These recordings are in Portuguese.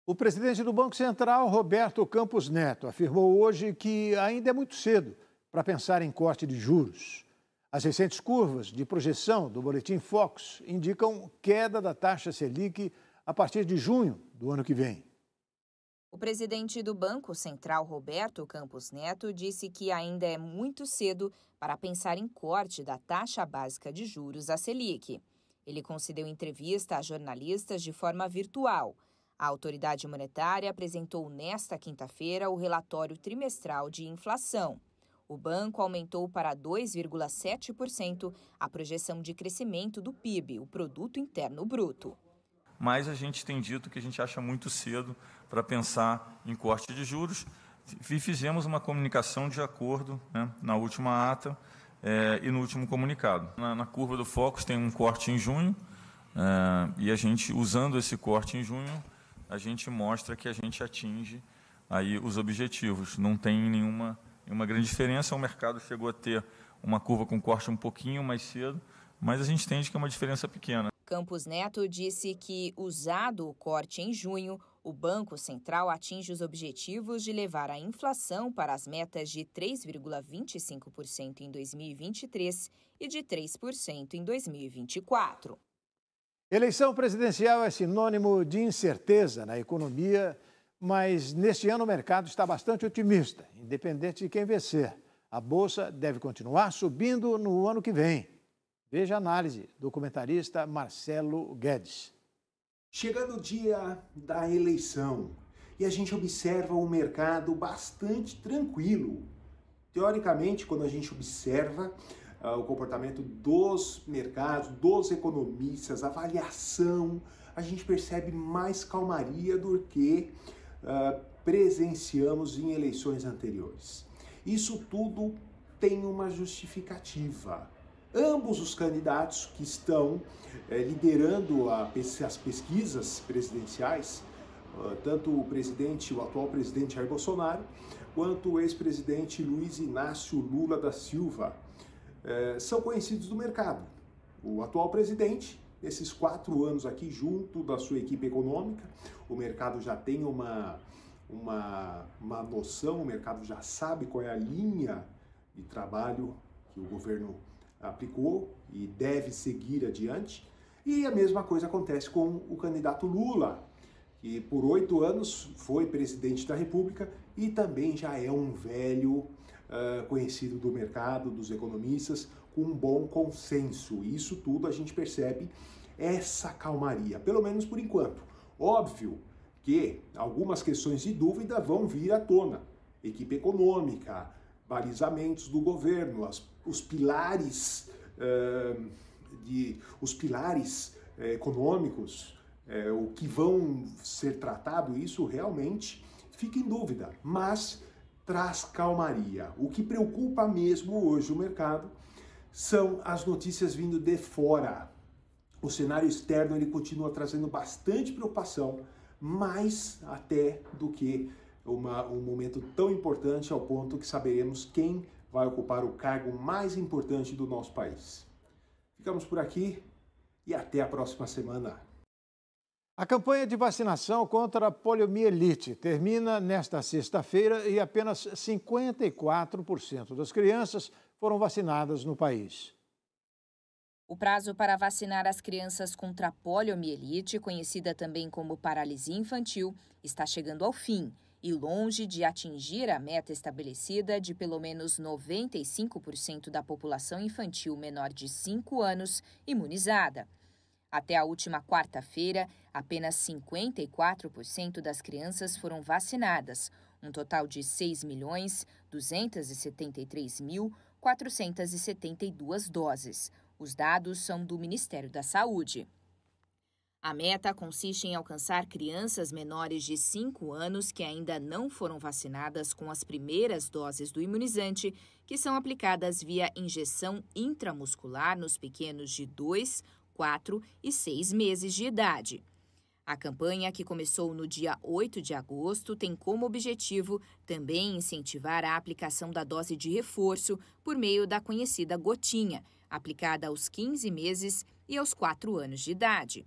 O presidente do Banco Central, Roberto Campos Neto, afirmou hoje que ainda é muito cedo para pensar em corte de juros. As recentes curvas de projeção do Boletim Focus indicam queda da taxa Selic a partir de junho do ano que vem. O presidente do Banco Central, Roberto Campos Neto, disse que ainda é muito cedo para pensar em corte da taxa básica de juros, a Selic. Ele concedeu entrevista a jornalistas de forma virtual. A autoridade monetária apresentou nesta quinta-feira o relatório trimestral de inflação. O banco aumentou para 2,7% a projeção de crescimento do PIB, o Produto Interno Bruto. Mas a gente tem dito que a gente acha muito cedo para pensar em corte de juros e fizemos uma comunicação de acordo, na última ata e no último comunicado. Na curva do Focus tem um corte em junho e a gente, usando esse corte em junho, a gente mostra que a gente atinge aí os objetivos. Não tem nenhuma grande diferença, o mercado chegou a ter uma curva com corte um pouquinho mais cedo, mas a gente entende que é uma diferença pequena. Campos Neto disse que, usado o corte em junho, o Banco Central atinge os objetivos de levar a inflação para as metas de 3,25% em 2023 e de 3% em 2024. Eleição presidencial é sinônimo de incerteza na economia, mas neste ano o mercado está bastante otimista, independente de quem vencer. A Bolsa deve continuar subindo no ano que vem. Veja a análise do comentarista Marcelo Guedes. Chegando o dia da eleição e a gente observa um mercado bastante tranquilo. Teoricamente, quando a gente observa o comportamento dos mercados, dos economistas, a avaliação, a gente percebe mais calmaria do que presenciamos em eleições anteriores. Isso tudo tem uma justificativa. Ambos os candidatos que estão liderando as pesquisas presidenciais, tanto o atual presidente Jair Bolsonaro, quanto o ex-presidente Luiz Inácio Lula da Silva, são conhecidos do mercado. O atual presidente, nesses 4 anos aqui, junto da sua equipe econômica, o mercado já tem uma noção, o mercado já sabe qual é a linha de trabalho que o governo aplicou e deve seguir adiante. E a mesma coisa acontece com o candidato Lula, que por 8 anos foi presidente da República e também já é um velho conhecido do mercado, dos economistas, com um bom consenso. Isso tudo a gente percebe essa calmaria, pelo menos por enquanto. Óbvio que algumas questões de dúvida vão vir à tona. Equipe econômica, balizamentos do governo, os pilares econômicos, o que vão ser tratado, isso realmente fica em dúvida, mas traz calmaria. O que preocupa mesmo hoje o mercado são as notícias vindo de fora. O cenário externo ele continua trazendo bastante preocupação, mais até do que um momento tão importante ao ponto que saberemos quem vai ocupar o cargo mais importante do nosso país. Ficamos por aqui e até a próxima semana. A campanha de vacinação contra a poliomielite termina nesta sexta-feira e apenas 54% das crianças foram vacinadas no país. O prazo para vacinar as crianças contra a poliomielite, conhecida também como paralisia infantil, está chegando ao fim e longe de atingir a meta estabelecida de pelo menos 95% da população infantil menor de 5 anos imunizada. Até a última quarta-feira, apenas 54% das crianças foram vacinadas, um total de 6.273.472 doses. Os dados são do Ministério da Saúde. A meta consiste em alcançar crianças menores de 5 anos que ainda não foram vacinadas com as primeiras doses do imunizante, que são aplicadas via injeção intramuscular nos pequenos de 2, 4 e 6 meses de idade. A campanha, que começou no dia 8 de agosto, tem como objetivo também incentivar a aplicação da dose de reforço por meio da conhecida gotinha, aplicada aos 15 meses e aos 4 anos de idade.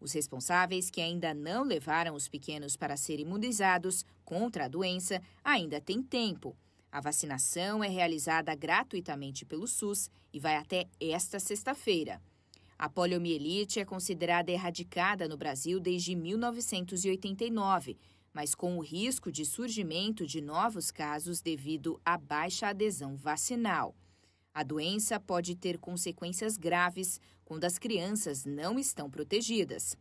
Os responsáveis que ainda não levaram os pequenos para serem imunizados contra a doença ainda têm tempo. A vacinação é realizada gratuitamente pelo SUS e vai até esta sexta-feira. A poliomielite é considerada erradicada no Brasil desde 1989, mas com o risco de surgimento de novos casos devido à baixa adesão vacinal. A doença pode ter consequências graves quando as crianças não estão protegidas.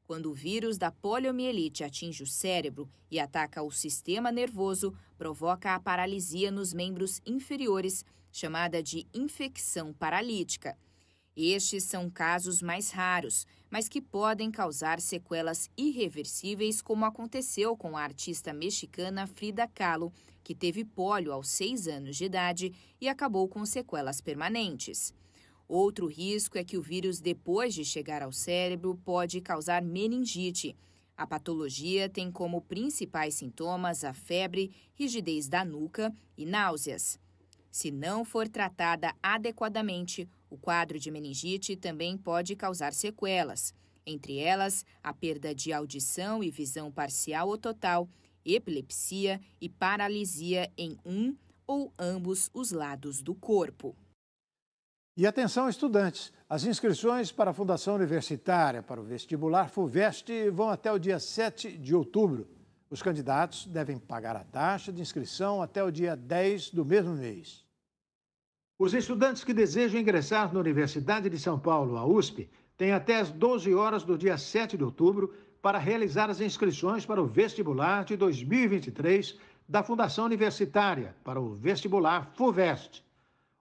Quando o vírus da poliomielite atinge o cérebro e ataca o sistema nervoso, provoca a paralisia nos membros inferiores, chamada de infecção paralítica. Estes são casos mais raros, mas que podem causar sequelas irreversíveis, como aconteceu com a artista mexicana Frida Kahlo, que teve pólio aos 6 anos de idade e acabou com sequelas permanentes. Outro risco é que o vírus, depois de chegar ao cérebro, pode causar meningite. A patologia tem como principais sintomas a febre, rigidez da nuca e náuseas. Se não for tratada adequadamente, o quadro de meningite também pode causar sequelas, entre elas a perda de audição e visão parcial ou total, epilepsia e paralisia em um ou ambos os lados do corpo. E atenção, estudantes, as inscrições para a Fundação Universitária para o vestibular FUVEST vão até o dia 7 de outubro. Os candidatos devem pagar a taxa de inscrição até o dia 10 do mesmo mês. Os estudantes que desejam ingressar na Universidade de São Paulo, a USP, têm até as 12 horas do dia 7 de outubro para realizar as inscrições para o vestibular de 2023 da Fundação Universitária para o vestibular FUVEST.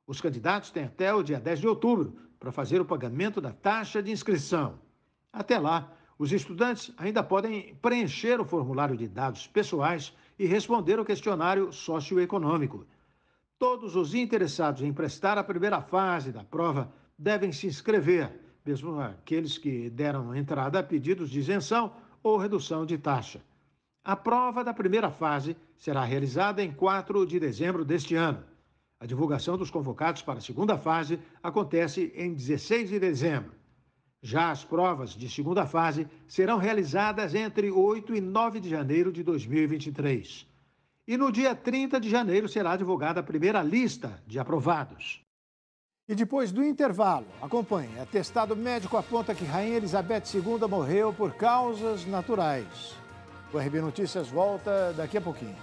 Os candidatos têm até o dia 10 de outubro para fazer o pagamento da taxa de inscrição. Até lá, os estudantes ainda podem preencher o formulário de dados pessoais e responder o questionário socioeconômico. Todos os interessados em prestar a primeira fase da prova devem se inscrever, mesmo aqueles que deram entrada a pedidos de isenção ou redução de taxa. A prova da primeira fase será realizada em 4 de dezembro deste ano. A divulgação dos convocados para a segunda fase acontece em 16 de dezembro. Já as provas de segunda fase serão realizadas entre 8 e 9 de janeiro de 2023. E no dia 30 de janeiro será divulgada a primeira lista de aprovados. E depois do intervalo, acompanhe. Atestado médico aponta que Rainha Elizabeth II morreu por causas naturais. O RB Notícias volta daqui a pouquinho.